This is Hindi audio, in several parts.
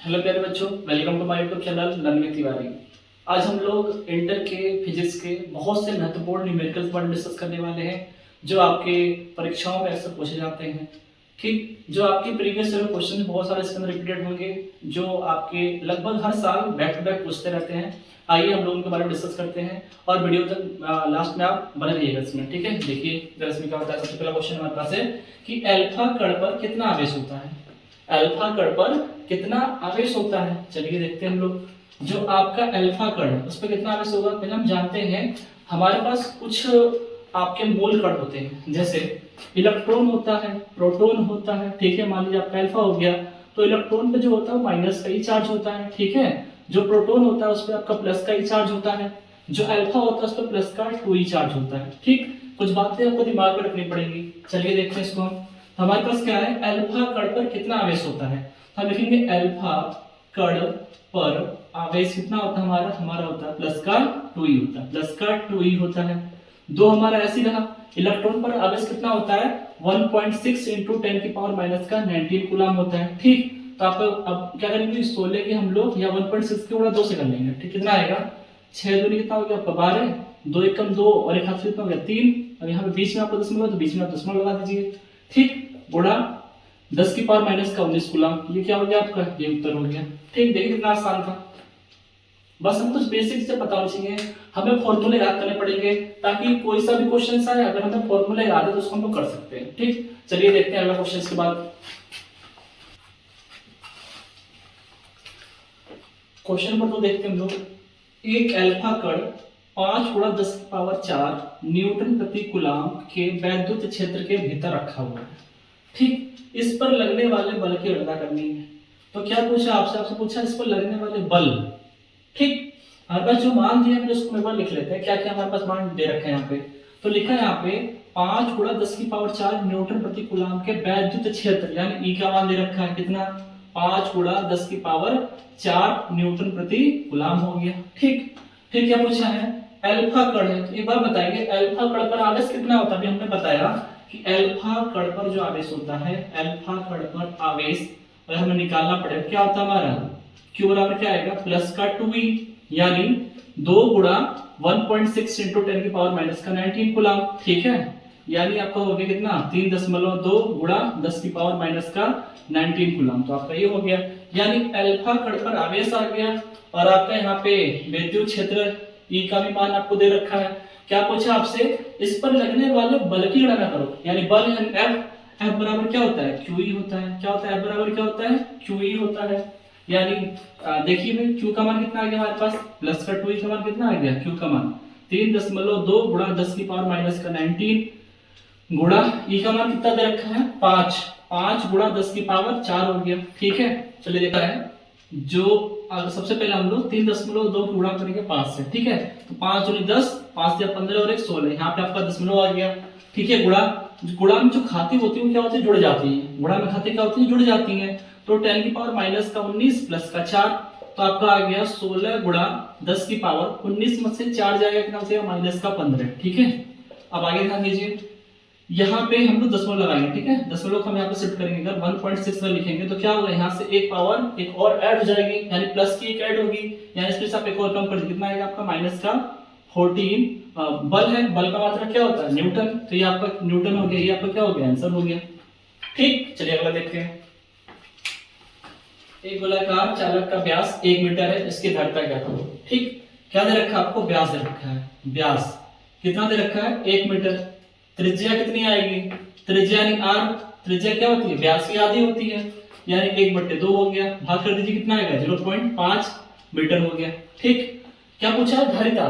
हेलो प्यारे बच्चों, welcome to my YouTube channel learn with Tiwari. आज हम लोग इंटर के फिजिक्स के बहुत से महत्वपूर्ण न्यूमेरिकल्स पर डिस्कस करने वाले हैं जो आपके परीक्षाओं में अक्सर पूछे जाते हैं। ठीक, जो आपके प्रीवियस ईयर क्वेश्चन बहुत सारे इसके अंदर रिपीटेड होंगे जो आपके लगभग हर साल बैक टू बैक पूछते रहते हैं। आइए हम लोग उनके बारे में डिस्कस करते हैं और वीडियो तक लास्ट में आप बने रहिएगा इसमें। ठीक है, देखिए जरा इसमें क्या होता है। सबसे पहला क्वेश्चन हमारे पास है कि अल्फा कण पर कितना आवेश होता है। अल्फा कण पर कितना आवेश होता है, चलिए देखते हैं हम लोग। जो आपका अल्फा कण है उस पर कितना आवेश होगा, पहले हम जानते हैं हमारे पास कुछ आपके मूल कण होते हैं, जैसे इलेक्ट्रॉन होता है, प्रोटॉन होता है। ठीक है, मान लीजिए आपका अल्फा हो गया तो इलेक्ट्रॉन पे जो होता है माइनस का ही चार्ज होता है। ठीक है, जो प्रोटॉन होता है उस पर आपका प्लस का ही चार्ज होता है, जो अल्फा होता है उस पर प्लस का 2 ही चार्ज होता है। ठीक, कुछ बातें आपको दिमाग में रखनी पड़ेंगी। चलिए देखते हैं इसको हम। हमारे पास क्या है, अल्फा कण पर कितना आवेश होता है। हम लिखेंगे अल्फा कण पर आवेश कितना होता है हमारा होता है प्लस का 2 ही होता है, प्लस का 2 ही होता है। दो हमारा ऐसे ही रहा। इलेक्ट्रॉन पर आवेश कितना होता है 1.6 इंटू 10 की पावर माइनस का 19 कूलम होता है। ठीक, तो आप अब क्या करेंगे, 16 के हम लोग या 1.6 के गुणा 2 से कर लेंगे। ठीक, कितना आएगा 6 दूनी कितना हो गया आपका 12, 2 एकम 2 और एक हाथ से कितना हो गया 3, और यहाँ पे बीच में आपको दशमलव तो बीच में आप दशमलव लगा दीजिए। ठीक, गुणा 10 की पावर माइनस का 19 कूलम, ये क्या हो गया आपका, ये उत्तर हो गया। ठीक, देखिए कितना आसान था। बस हम कुछ बेसिक से पता होना चाहिए, हमें फॉर्मूले याद करने पड़ेंगे ताकि कोई सा भी क्वेश्चन आए अगर हमें फॉर्मूले याद है तो उसको हम लोग कर सकते हैं। ठीक, चलिए देखते हैं अगला क्वेश्चन के बाद। क्वेश्चन नंबर 2 देखते हैं हम लोग। एक अल्फा कण 5 गुणा 10 की पावर 4 न्यूटन प्रति कूलम के वैद्युत क्षेत्र के भीतर रखा हुआ है। ठीक, इस पर लगने वाले बल की गणना करनी है। तो क्या पूछा आपसे पूछा इस पर लगने वाले बल। ठीक, हमारे पास जो मान दिया है उसको एक बार लिख लेते हैं। क्या क्या हमारे पास मान दे रखे हैं यहाँ पे, तो लिखा है यहाँ पे 5 गुणा 10 की पावर 4 न्यूटन प्रति कूलम के वैद्युत क्षेत्र, यानी ई का मान दे रखा है कितना 5 गुणा 10 की पावर 4 न्यूटन प्रति कूलम हो गया। ठीक, फिर क्या पूछा है अल्फा कण है, तो एक बार बताइए अल्फा कण पर आवेश कितना होता है। अभी हमने बताया कि अल्फा कण पर जो आवेश होता है, अल्फा कण पर आवेश अगर हमें निकालना पड़े क्या होता है हमारा Q बराबर क्या आएगा प्लस का 2e, यानी 2 गुणा 1.6 इंटू 10 की पावर माइनस का 19 कूलम। ठीक है, यानी आपका हो गया कितना 3.2 गुणा 10 की पावर माइनस का 19 कूलम, तो आपका ये हो गया। यानी अल्फा कण पर आवेश आ गया और आपका यहाँ पे विद्युत क्षेत्र E का भी मान आपको दे रखा है। क्या पूछा आपसे, इस पर लगने वाले बल की गणना करो, यानी बल F बराबर क्या होता है QE होता है। क्या होता है F बराबर क्या होता है QE होता है। यानी देखिए भाई Q का मान कितना आ गया हमारे पास प्लस का 2E का मान कितना आ गया, Q का मान 3.2 गुणा 10 की पावर माइनस का 19 गुणा E का मान कितना दे रखा है 5 गुणा 10 की पावर 4 हो गया। ठीक है, चलिए देखा है जो सबसे पहले हम लोग 3.2 गुणा करेंगे 5 से। ठीक है, तो 5 दूनी 10, 5 या 15 और 1 16, यहाँ पे आपका दशमलव आ गया। ठीक है, गुणा में जो खाते होती है वो क्या होती है जुड़ जाती है। गुणा में खाते क्या होती है जुड़ जाती हैं। तो 10 की पावर माइनस का 19 प्लस का 4, तो आपका आ गया 16 गुणा 10 की पावर 19 में से 4 जाएगा कितना से माइनस का 15। ठीक है, अब आगे ध्यान दीजिए, यहाँ पे हम लोग दशमलव लगाएंगे। ठीक है, दशमलव हम यहाँ पे शिफ्ट करेंगे, अगर 1.6 में लिखेंगे तो क्या होगा यहाँ से एक पावर एक और ऐड हो जाएगी, यानी प्लस की एक ऐड होगी, यानी इसमें आप एक और कम कर, कितना आएगा आपका माइनस का 14। बल है, बल का मात्रा क्या होता है न्यूटन, तो ये आपका न्यूटन हो गया, ये आपका क्या हो गया आंसर हो गया। ठीक, चलिए अगला देखते हैं। एक गोलाकार चालक का व्यास 1 मीटर है, इसकी धारिता क्या था। ठीक, क्या दे रखा है आपको व्यास दे रखा है, व्यास कितना दे रखा है 1 मीटर। त्रिज्या कितनी आएगी, त्रिज्या यानी r, त्रिज्या क्या होती है व्यास की आधी होती है, यानी 1/2 हो गया, भाग कर दीजिए कितना आएगा 0.5 मीटर हो गया। ठीक, क्या पूछा है धारिता,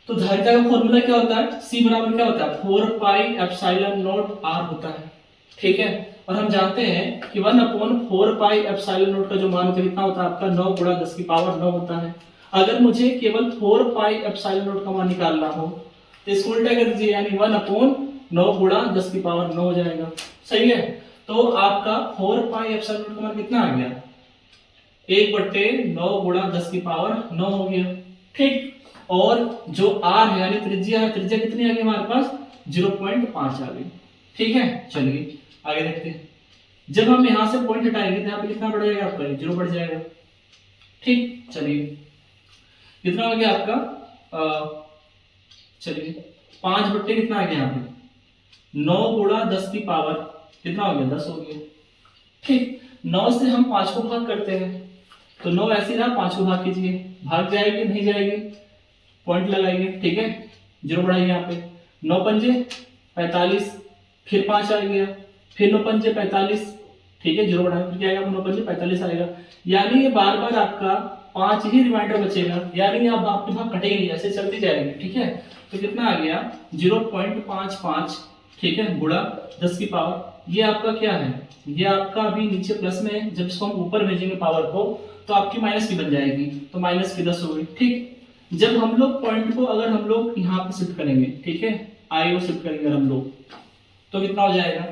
तो धारिता का फॉर्मूला क्या होता है C बराबर क्या होता है 4 पाई एप्सिलॉन नॉट r होता है। ठीक है, और हम जानते हैं कि 1/4 पाई एप्सिलॉन नॉट का जो मान होता है कितना होता है आपका 9 गुणा 10 की पावर 9 होता है। अगर मुझे केवल 4 पाई एप्सिलॉन नॉट का मान निकालना हो तो इसको उल्टा कर दीजिए, यानी 1/9 गुणा 10 की पावर 9 हो जाएगा। सही है, तो आपका 4 पाई एप्सिलॉन नॉट का मान कितना आ गया 1/9 गुणा 10 की पावर 9 हो गया। ठीक, और जो r है यानी त्रिज्या है, त्रिज्या कितनी आ गई हमारे पास 0.5 आ गई। ठीक है, चलिए आगे देखते हैं। जब हम यहाँ से पॉइंट हटाएंगे तो यहाँ पे कितना बढ़ जाएगा आपका, 0 बढ़ जाएगा। ठीक, चलिए कितना हो गया आपका, चलिए 5 बट्टे कितना आ गया यहाँ पे 9 गुणा 10 की पावर कितना हो गया, 10 हो गया। ठीक, 9 से हम 5 को भाग करते हैं तो 9 ऐसे रहा, 5 को भाग कीजिए, भाग जाएगी नहीं जाएगी, पॉइंट लगाइए। ठीक है, 0 बढ़ाइए यहाँ पे, 9 पंजे 45, फिर 5 आ गया, फिर 9 पंजे 45। ठीक है, 0 बढ़ाइए, फिर क्या आएगा, 9 पंजे 45 आएगा। यानी ये बार बार आपका 5 ही रिमाइंडर बचेगा, यानी अब आपके भाग कटेंगे नहीं, ऐसे चलती जाएगी। ठीक है, तो कितना आ गया 0.55। ठीक है, गुणा 10 की पावर, ये आपका क्या है, ये आपका अभी नीचे प्लस में है, जब इसको हम ऊपर भेजेंगे पावर को तो आपकी माइनस की बन जाएगी, तो माइनस की 10 हो गई। ठीक, जब हम लोग पॉइंट को अगर हम लोग यहाँ पे शिफ्ट करेंगे, ठीक है, आई शिफ्ट करेंगे हम लोग, तो कितना हो जाएगा,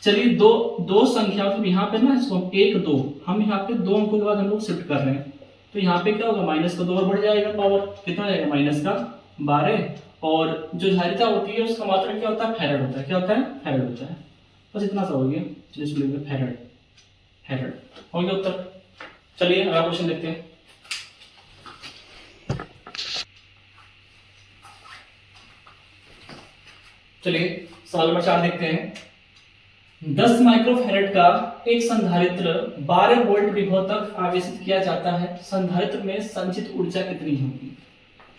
चलिए दो संख्या मतलब यहाँ पे ना इसको 1 2 हम यहाँ पे 2 अंकों के बाद हम लोग शिफ्ट कर रहे हैं, तो यहाँ पे क्या होगा, माइनस का 2 और बढ़ जाएगा, पावर कितना हो जाएगा, माइनस का 12। और जो धारिता होती है उसका मात्रक क्या होता है, फैराड होता है। क्या होता है, फैराड होता है। बस इतना सा हो गया, चलिए इसको लिखते हैं फैराड, फैराड हो गया उत्तर। चलिए अगला क्वेश्चन देखते हैं। चलिए सवाल नंबर 4 देखते हैं। 10 माइक्रोफैराड का एक संधारित्र 12 वोल्ट विभव तक आवेशित किया जाता है, संधारित्र में संचित ऊर्जा कितनी होगी।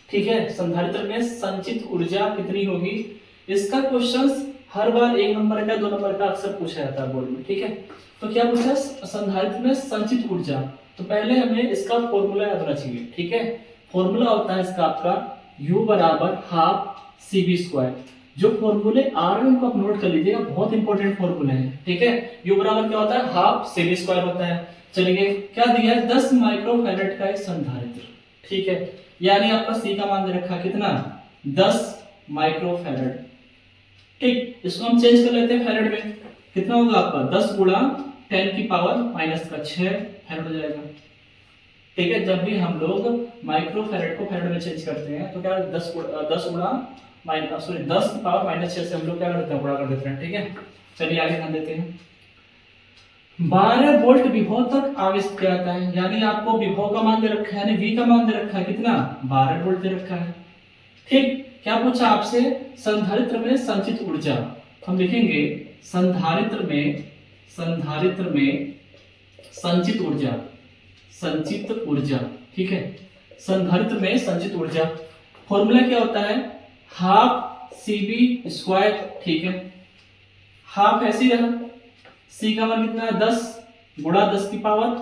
ठीक है, संधारित्र में संचित ऊर्जा कितनी होगी, इसका क्वेश्चन हर बार 1 नंबर का 2 नंबर का अक्सर पूछा जाता है बोर्ड में। ठीक है, तो क्या पूछा, संधारित्र में संचित ऊर्जा, तो पहले हमें इसका फॉर्मूला याद होना चाहिए। ठीक है, फॉर्मूला होता है इसका आपका U बराबर हाफ CV²। जो फॉर्मूले आ रहे हैं उनको आप नोट कर लीजिएगा, बहुत इंपॉर्टेंट फॉर्मूले हैं। ठीक है, U बराबर क्या होता है, हाफ CV² होता है। चलिए क्या दिया है, 10 माइक्रोफैराड का एक संधारित्र। ठीक है, यानी आपका C का मान दे रखा है कितना, 10 माइक्रोफैराड। ठीक, इसको हम चेंज कर लेते हैं फैराड में, कितना होगा आपका 10 गुणा 10 की पावर माइनस का 6 फैराड हो जाएगा। ठीक है, जब भी हम लोग माइक्रोफैराड को फैराड में चेंज करते हैं तो क्या 10 गुणा माइनस 10 की पावर माइनस 6 से हम लोग क्या करते हैं, गुणा कर देते हैं। ठीक है, चलिए आगे ध्यान देते हैं। 12 वोल्ट विभव तक आवेशित किया जाता है, यानी आपको विभव का मान दे रखा है, यानी V का मान दे रखा है कितना, 12 वोल्ट दे रखा है। ठीक, क्या पूछा आपसे, संधारित्र में संचित ऊर्जा, हम लिखेंगे संधारित्र में संचित ऊर्जा, संचित ऊर्जा। ठीक है, संधारित्र में संचित ऊर्जा फॉर्मूला क्या होता है, हाफ CV²। ठीक है, हाफ ऐसे ही रहा, C का मान कितना है 10 गुणा 10 की पावर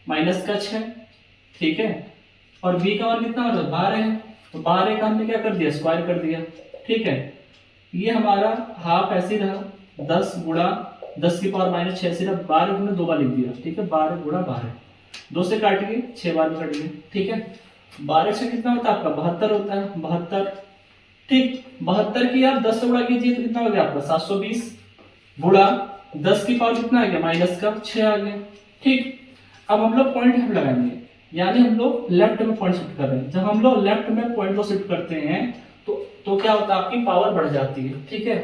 माइनस का 6। ठीक है, और B का मान कितना हो रहा है 12 है, तो 12 का हमने क्या कर दिया, स्क्वायर कर दिया। ठीक है, ये हमारा हाफ ऐसे ही रहा, 10 गुणा 10 की पावर माइनस 6 से रहा, 12 को 2 बार लिख दिया। ठीक है, 12 गुणा 12, 2 से काटिए 6 बार में काटिए। ठीक है, 12 से कितना होता है आपका 72 होता है, 72। ठीक, 72 की आप 10 से गुणा कीजिए तो कितना हो गया आपका 720 गुणा 10 की पावर कितना आ गया, माइनस का 6 आ गया। ठीक, अब हम लोग पॉइंट यहाँ लगाएंगे, यानी हम लोग लेफ्ट में पॉइंट शिफ्ट कर रहे हैं। जब हम लोग लेफ्ट में पॉइंट को शिफ्ट करते हैं तो क्या होता है, आपकी पावर बढ़ जाती है। ठीक है,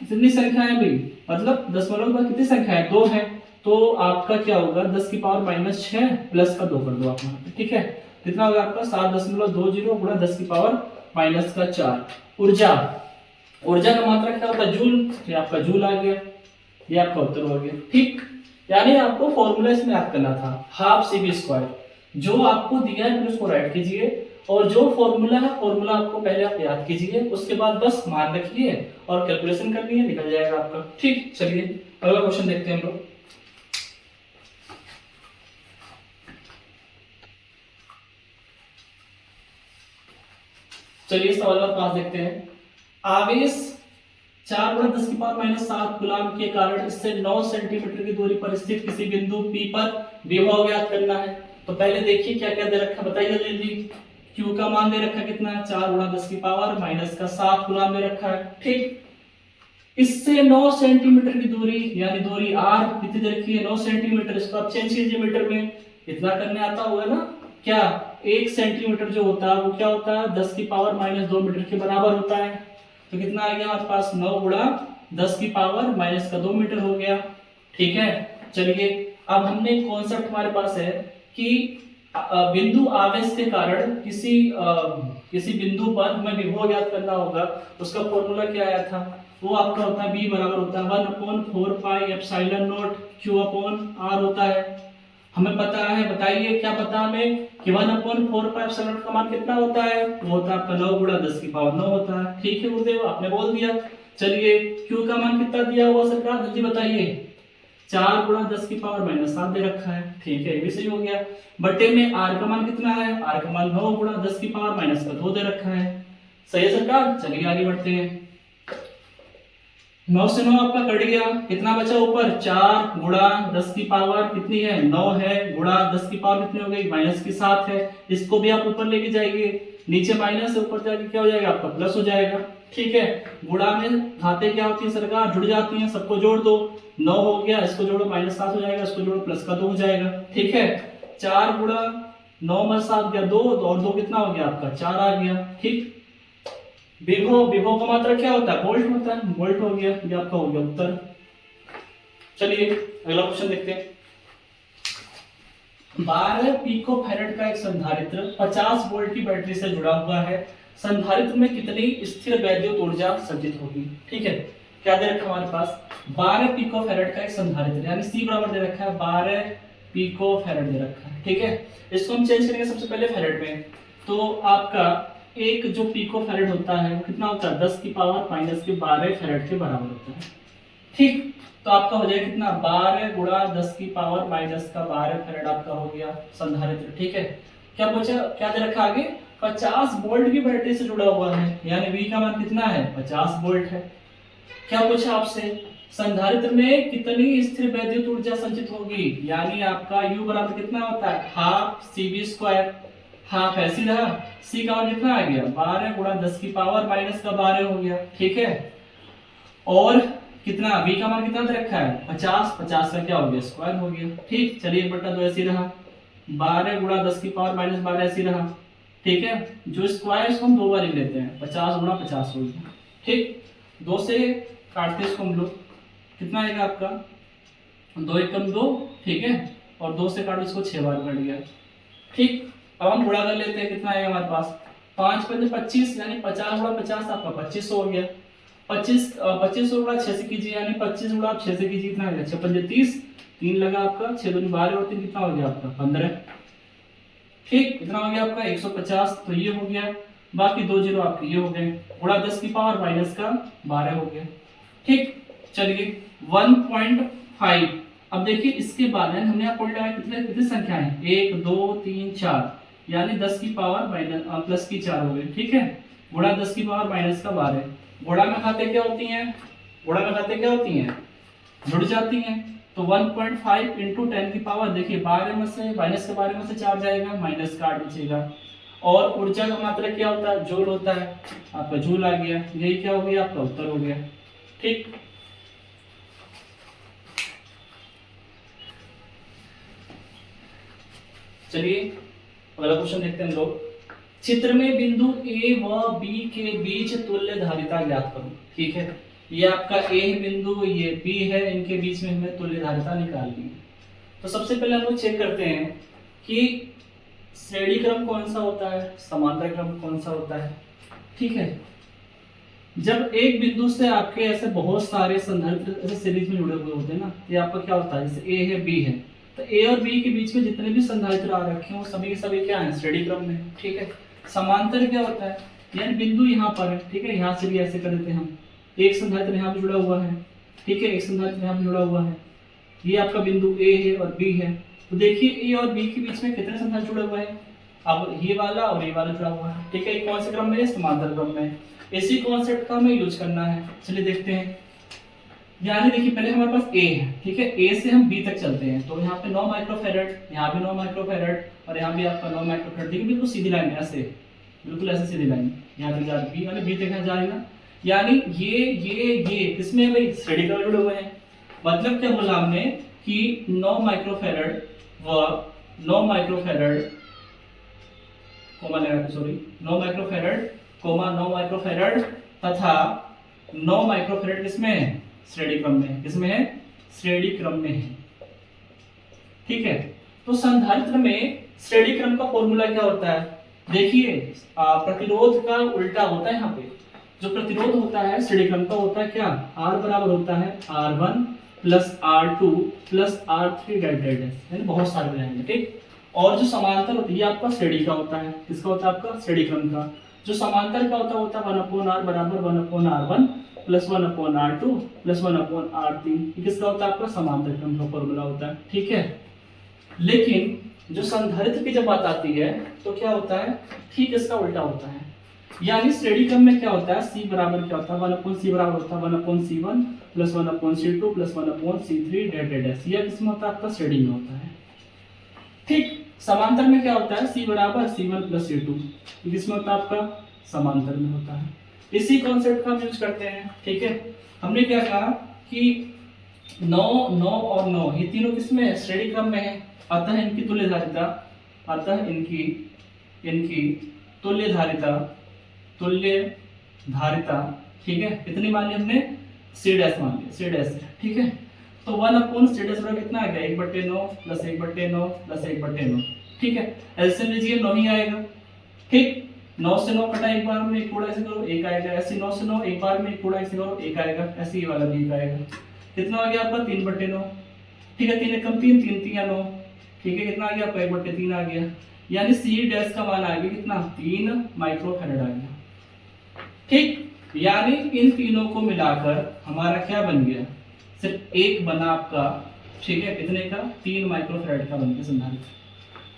कितनी संख्या है भाई, मतलब दशमलव में कितनी संख्या है, 2 है, तो आपका क्या होगा 10 की पावर माइनस 6 प्लस का 2 कर दो आप यहाँ पे। ठीक है, कितना होगा आपका 7.20 गुणा 10 की पावर माइनस का 4। ऊर्जा का मात्रा क्या होता है, जूल, ये आपका जूल आ गया, ये आपका उत्तर हो गया। ठीक, यानी आपको फॉर्मूला इसमें याद करना था, हाफ CV²। जो आपको दिया है फिर उसको राइट कीजिए, और जो फॉर्मूला है फॉर्मूला आपको पहले आप याद कीजिए, उसके बाद बस मान रखिए और कैलकुलेशन करनी है, निकल जाएगा आपका। ठीक, चलिए अगला क्वेश्चन देखते हैं हम लोग। चलिए सवाल नंबर 5 देखते हैं। आवेश 4 गुणा 10 की पावर माइनस 7 कूलम के कारण इससे 9 सेंटीमीटर की दूरी पर स्थित किसी बिंदु P पर विभव ज्ञात करना है। तो पहले देखिए क्या क्या दे रखा, बताइए जल्दी। Q का मान दे रखा कितना है, 4 गुणा 10 की पावर माइनस का 7 कूलम दे रखा है। ठीक, इससे 9 सेंटीमीटर की दूरी, यानी दूरी R कितनी दे रखी है, 9 सेंटीमीटर। इसको आप चेंज कीजिए मीटर में, इतना करने आता होगा ना। क्या 1 सेंटीमीटर जो होता है वो क्या होता है, 10 की पावर माइनस 2 मीटर के बराबर होता है। तो कितना आ गया हमारे पास, 9 गुणा 10 की पावर माइनस का 2 मीटर हो गया। ठीक है, चलिए अब हमने एक कॉन्सेप्ट हमारे पास है कि बिंदु आवेश के कारण किसी बिंदु पर हमें विभव ज्ञात करना होगा। उसका फॉर्मूला क्या आया था, वो आपका होता है B बराबर होता है 1/4 epsilon not Q upon R होता है। हमें पता है, बताइए क्या पता हमें कि 1/4 एप्सिलॉन नॉट का मान कितना होता है, वो होता है आपका 9 × 10⁻9 होता है। ठीक है गुरुदेव, आपने बोल दिया। चलिए Q का मान कितना दिया हुआ सरकार, जल्दी बताइए। 4 × 10⁻7 दे रखा है। ठीक है, ये भी सही हो गया। बटे में R का मान कितना है, R का मान 9 × 10⁻2 दे रखा है। सही है सरकार, चलिए आगे बढ़ते हैं। 9 से 9 आपका कट गया, कितना बचा ऊपर, 4 × 10 की पावर कितनी है, 9 है, गुणा 10 की पावर कितनी हो गई, -7 है। इसको भी आप ऊपर लेके जाइए, नीचे माइनस है, ऊपर जाके क्या हो जाएगा आपका प्लस हो जाएगा। ठीक है, गुणा में घाते क्या होती है सरकार, जुड़ जाती हैं, सबको जोड़ दो। 9 हो गया, इसको जोड़ो -7 हो जाएगा, इसको जोड़ो प्लस का 2 हो जाएगा। ठीक है, 4 × 9 में 7 गया 2 और 2 कितना हो गया आपका 4 आ गया। ठीक, विभव का मात्रा क्या होता है, वोल्ट होता है, वोल्ट हो गया, ये आपका हो गया उत्तर। चलिए अगला क्वेश्चन देखते हैं। 12 पिकोफैरेड का एक संधारित्र 50 वोल्ट की बैटरी से जुड़ा हुआ है। संधारित्र में कितनी स्थिर वैद्युत ऊर्जा संचित होगी। ठीक है, क्या दे रखा हमारे पास, 12 पिकोफैरेड का एक संधारित्र, यानी C बराबर दे रखा है 12 पिकोफैरेड दे रखा है। ठीक है, इसको हम चेंज करेंगे सबसे पहले फैरेड में। तो आपका एक जो पिकोफैरेड होता है वो कितना होता है, 10 की पावर -12 फैरेड के बराबर होता है। ठीक, तो आपका हो जाएगा कितना, 12 × 10 की पावर -12 फैरेड आपका हो गया संधारित्र। ठीक है, क्या पूछा, क्या दे रखा आगे, 50 वोल्ट की बैटरी से जुड़ा हुआ है, यानी V का मान कितना है, 50 वोल्ट है। क्या पूछा आपसे, संधारित्र में कितनी स्थिर वैद्युत ऊर्जा संचित होगी, यानी आपका U बराबर कितना होता है, हाफ CV², हाफ ऐसी रहा। C का मान कितना आ गया, 12 × 10 की पावर -12 हो गया। ठीक है, और कितना, V का मान कितना दे रखा है, 50 का क्या हो गया, स्क्वायर हो गया। ठीक, चलिए 1/2 ऐसे रहा, 12 × 10 की पावर -12 ऐसे रहा। ठीक है, जो स्क्वायर इसको हम 2 बार ही लेते हैं, 50 × 50 हो गया। ठीक, 2 से काटते इसको हम लोग, कितना आएगा आपका, 2 × 2। ठीक है, और 2 से काटो इसको 6 बार कट गया। ठीक, अब हम गुणा कर लेते हैं, कितना आएगा हमारे पास, 5 × 5 = 25, यानी 50 × 50 आपका 2500 हो गया। 2500 × 6 से कीजिए, यानी 25 × 6 से कीजिए, कितना आ गया, 6 × 5 = 30, 3 लगा आपका, 6 × 2 = 12 और 3 कितना हो गया आपका 15। ठीक, कितना हो गया आपका 150, तो ये हो गया, बाकी 2 जीरो आपके ये हो गए, गुणा 10 की पावर -12 हो गया। ठीक, चलिए 1.5। अब देखिए इसके बाद है, हमने यहाँ पॉइंट लगाया, कितनी संख्या है, 1 2 3 4, यानी 10 की पावर +4 हो गई। ठीक है, गुणा 10 की पावर -12, गुणा में खाते क्या होती हैं, गुणा में खाते क्या होती हैं, जुड़ जाती हैं। तो 1.5 × 10 की पावर, देखिए 12 में से -12 में से 4 जाएगा, -8 बचेगा। और ऊर्जा का मात्रा क्या होता है, जूल होता है, आपका जूल आ गया, यही क्या हो गया आपका उत्तर हो गया। ठीक, चलिए अगला क्वेश्चन देखते हैं हम लोग। चित्र में बिंदु A व B के बीच तुल्य धारिता ज्ञात करो। ठीक है, ये आपका A बिंदु, ये B है, इनके बीच में हमें तुल्य धारिता निकालनी है। तो सबसे पहले हम लोग चेक करते हैं कि श्रेणी क्रम कौन सा होता है, समांतर क्रम कौन सा होता है। ठीक है, जब एक बिंदु से आपके ऐसे बहुत सारे संधारित्र ऐसे सीरीज में जुड़े हुए होते हैं ना, ये आपका क्या होता है, जैसे A है B है, तो A और B के बीच में जितने भी संधारित्र आ रखे हैं वो सभी के सभी क्या हैं, श्रेणी क्रम में। ठीक है, समांतर क्या होता है, यानी बिंदु यहाँ पर है। ठीक है, यहाँ से भी ऐसे कर देते हैं हम, एक संधारित्र यहाँ पे जुड़ा हुआ है। ठीक है, एक संधारित्र यहाँ पे जुड़ा हुआ है, ये आपका बिंदु A है और B है। तो देखिए A और B के बीच में कितने संधारित्र जुड़े हुए हैं, अब ये वाला और ये वाला जुड़ा हुआ है। ठीक है, ये कौन से क्रम में है, समांतर क्रम में। इसी कॉन्सेप्ट का हमें यूज करना है। चलिए देखते हैं, यानी देखिए पहले हमारे पास A है। ठीक है, A से हम B तक चलते हैं, तो यहाँ पे 9 माइक्रोफैरड, यहाँ भी 9 माइक्रोफैरड और यहाँ भी आपका 9 माइक्रोफैरड। देखिए बिल्कुल सीधी लाइन है, ऐसे बिल्कुल ऐसे सीधी लाइन, यहाँ तक जा रही है, B तक यहाँ जा रही ना, यानी ये किसमें है भाई, श्रेणी क्रम में जुड़े हुए हैं। मतलब क्या बोला हमने कि 9 माइक्रोफैरड व 9 माइक्रोफैरड कोमा लगा, सॉरी 9 माइक्रोफैरड कोमा 9 माइक्रोफैरड तथा 9 माइक्रोफैरड किसमें है, श्रेणी क्रम में। किसमें है, श्रेणी क्रम में है। ठीक है। तो संधारित्र में श्रेणी क्रम का फॉर्मूला क्या होता है? देखिए प्रतिरोध का उल्टा होता है। यहाँ पे जो प्रतिरोध होता है श्रेणी क्रम का होता है क्या? R बराबर होता है R1 plus R2 plus R3 dash dash dash, यानी बहुत सारे हो जाएंगे, ठीक। और जो समांतर होती है आपका श्रेणी का होता है, किसका होता है? आपका श्रेणी क्रम का। जो समांतर का होता है 1/r बराबर 1/r1 plus 1/r2 plus 1/r3, ये किसका होता है? आपका समांतर क्रम का फॉर्मूला होता है, ठीक है। लेकिन जो संधारित्र की जब बात आती है तो क्या होता है? ठीक इसका उल्टा होता है। यानी श्रेणी क्रम में क्या होता है? C बराबर क्या होता है? 1/c बराबर होता है 1/c1 plus 1/c2 plus 1/c3 dash dash dash, यह किसमें होता है? आपका श्रेणी में होता है, ठीक। समांतर में क्या होता है? C बराबर C1 प्लस C2, ये किसमें होता है? आपका समांतर में होता है। इसी कॉन्सेप्ट का हम यूज करते हैं, ठीक है। हमने क्या कहा कि 9 9 और 9 ये तीनों किसमें है? श्रेणी क्रम में है। अतः इनकी तुल्य धारिता, अतः इनकी तुल्य धारिता, ठीक है, कितनी मान ली हमने? C डैश मान लिया, C डैश, ठीक है। तो 1/C डैश बराबर कितना आ गया? 1/9 प्लस 1/9 प्लस 1/9, ठीक है। एलसीएम लीजिए 9 ही आएगा, ठीक। 9 से 9 कटा, एक बार में एक कूड़ा ऐसे करो, एक आएगा। ऐसे 9 से 9 एक बार में एक कूड़ा ऐसे करो, एक आएगा। ऐसे ये वाला भी एक आएगा। कितना आ गया आपका? 3/9, ठीक है। 3 एकम 3, 3 3 9, ठीक है। कितना आ गया आपका? 1/3 आ गया। यानी C डैश का मान आ गया कितना? 3 माइक्रोफैराड आ गया, ठीक। यानी इन तीनों को मिलाकर हमारा क्या बन गया? सिर्फ एक बना आपका, ठीक है। कितने का? 3 माइक्रोफैराड का बन गया संधारित्र,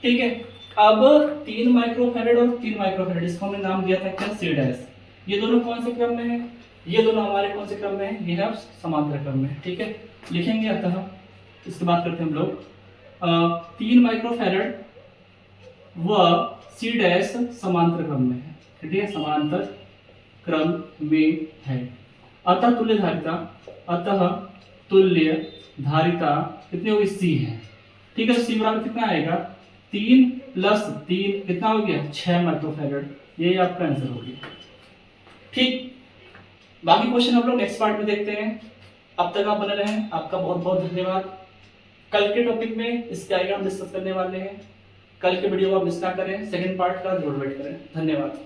ठीक है। अब 3 माइक्रोफैराड और 3 माइक्रोफैराड, इसको हमने नाम दिया था क्या? C dash. ये दोनों कौन से क्रम में है? ये दोनों हमारे कौन से क्रम में है? ये है समांतर क्रम में, ठीक है। लिखेंगे अतः इसकी बात करते हैं हम लोग। 3 माइक्रोफैराड व C डैश समांतर क्रम में है, ठीक है, समांतर क्रम में है। अतः तुल्य धारिता कितनी होगी? C है, ठीक है। तो C बराबर कितना आएगा? 3 प्लस 3 कितना हो गया? 6 माइक्रोफैराड, ये आपका आंसर हो गया, ठीक। बाकी क्वेश्चन हम लोग नेक्स्ट पार्ट में देखते हैं। अब तक आप बने रहें, आपका बहुत बहुत धन्यवाद। कल के टॉपिक में इसके आगे हम डिस्कस करने वाले हैं। कल के वीडियो को आप मिस ना करें, सेकंड पार्ट का जरूर वेट करें। धन्यवाद।